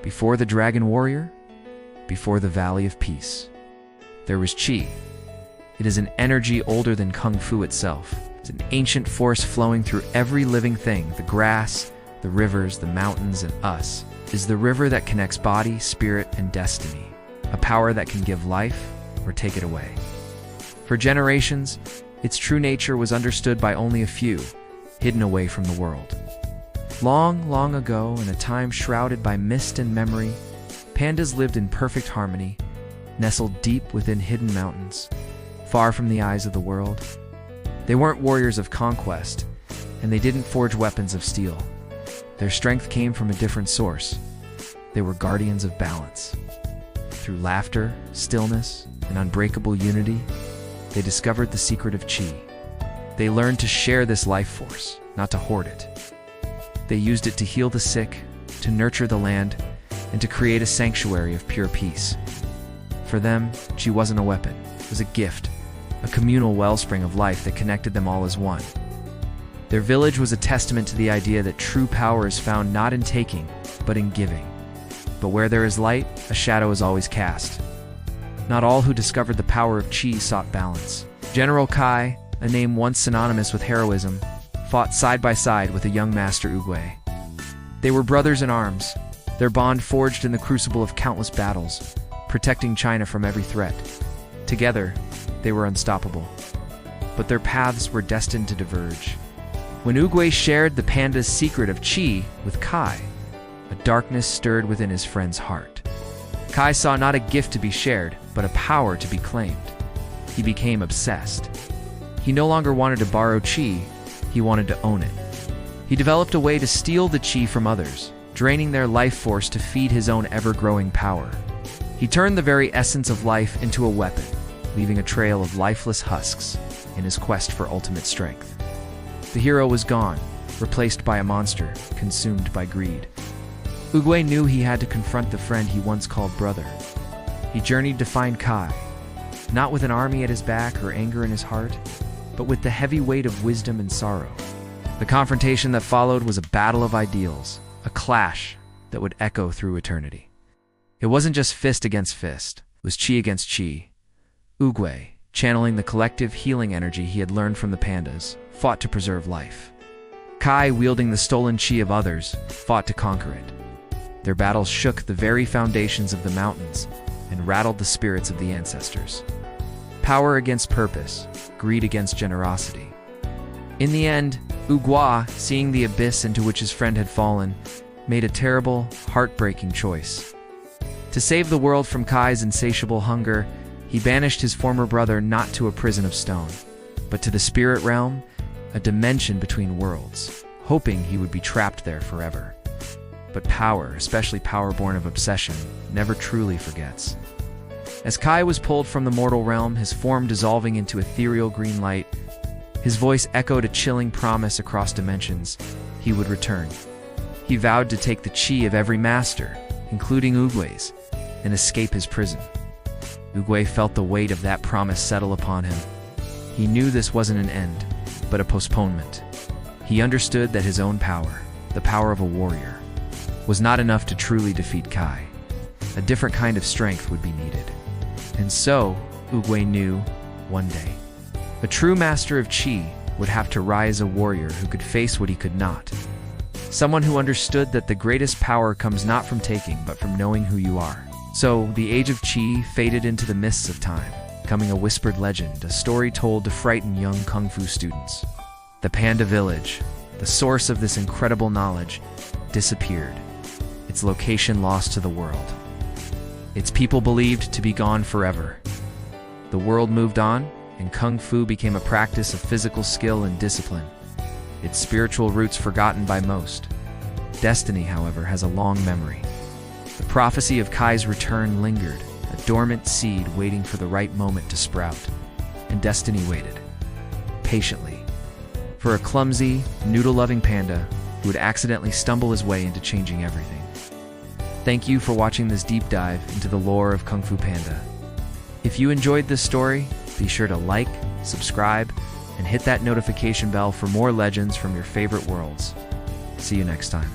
Before the Dragon Warrior, before the Valley of Peace, there was Qi. It is an energy older than Kung Fu itself. It's an ancient force flowing through every living thing. The grass, the rivers, the mountains, and us is the river that connects body, spirit, and destiny. A power that can give life or take it away. For generations, its true nature was understood by only a few, hidden away from the world. Long, long ago, in a time shrouded by mist and memory, pandas lived in perfect harmony, nestled deep within hidden mountains, far from the eyes of the world. They weren't warriors of conquest, and they didn't forge weapons of steel. Their strength came from a different source. They were guardians of balance. Through laughter, stillness, and unbreakable unity, they discovered the secret of Qi. They learned to share this life force, not to hoard it. They used it to heal the sick, to nurture the land, and to create a sanctuary of pure peace. For them, Qi wasn't a weapon. It was a gift, a communal wellspring of life that connected them all as one. Their village was a testament to the idea that true power is found not in taking, but in giving. But where there is light, a shadow is always cast. Not all who discovered the power of Qi sought balance. General Kai, a name once synonymous with heroism, fought side by side with a young Master Oogway. They were brothers in arms, their bond forged in the crucible of countless battles, protecting China from every threat. Together, they were unstoppable. But their paths were destined to diverge. When Oogway shared the panda's secret of Qi with Kai, a darkness stirred within his friend's heart. Kai saw not a gift to be shared, but a power to be claimed. He became obsessed. He no longer wanted to borrow Qi, he wanted to own it. He developed a way to steal the Qi from others, draining their life force to feed his own ever-growing power. He turned the very essence of life into a weapon, leaving a trail of lifeless husks in his quest for ultimate strength. The hero was gone, replaced by a monster, consumed by greed. Oogway knew he had to confront the friend he once called brother. He journeyed to find Kai, not with an army at his back or anger in his heart, but with the heavy weight of wisdom and sorrow. The confrontation that followed was a battle of ideals, a clash that would echo through eternity. It wasn't just fist against fist, it was Qi against Qi. Oogway, channeling the collective healing energy he had learned from the pandas, fought to preserve life. Kai, wielding the stolen Qi of others, fought to conquer it. Their battles shook the very foundations of the mountains and rattled the spirits of the ancestors. Power against purpose, greed against generosity. In the end, Oogway, seeing the abyss into which his friend had fallen, made a terrible, heartbreaking choice. To save the world from Kai's insatiable hunger, he banished his former brother not to a prison of stone, but to the spirit realm, a dimension between worlds, hoping he would be trapped there forever. But power, especially power born of obsession, never truly forgets. As Kai was pulled from the mortal realm, his form dissolving into ethereal green light, his voice echoed a chilling promise across dimensions: he would return. He vowed to take the Qi of every master, including Oogway's, and escape his prison. Oogway felt the weight of that promise settle upon him. He knew this wasn't an end, but a postponement. He understood that his own power, the power of a warrior, was not enough to truly defeat Kai. A different kind of strength would be needed. And so, Oogway knew, one day, a true master of Qi would have to rise, a warrior who could face what he could not. Someone who understood that the greatest power comes not from taking, but from knowing who you are. So, the age of Qi faded into the mists of time, becoming a whispered legend, a story told to frighten young Kung Fu students. The Panda Village, the source of this incredible knowledge, disappeared, its location lost to the world. Its people believed to be gone forever. The world moved on, and Kung Fu became a practice of physical skill and discipline, its spiritual roots forgotten by most. Destiny, however, has a long memory. The prophecy of Kai's return lingered, a dormant seed waiting for the right moment to sprout. And destiny waited, patiently, for a clumsy, noodle-loving panda who would accidentally stumble his way into changing everything. Thank you for watching this deep dive into the lore of Kung Fu Panda. If you enjoyed this story, be sure to like, subscribe, and hit that notification bell for more legends from your favorite worlds. See you next time.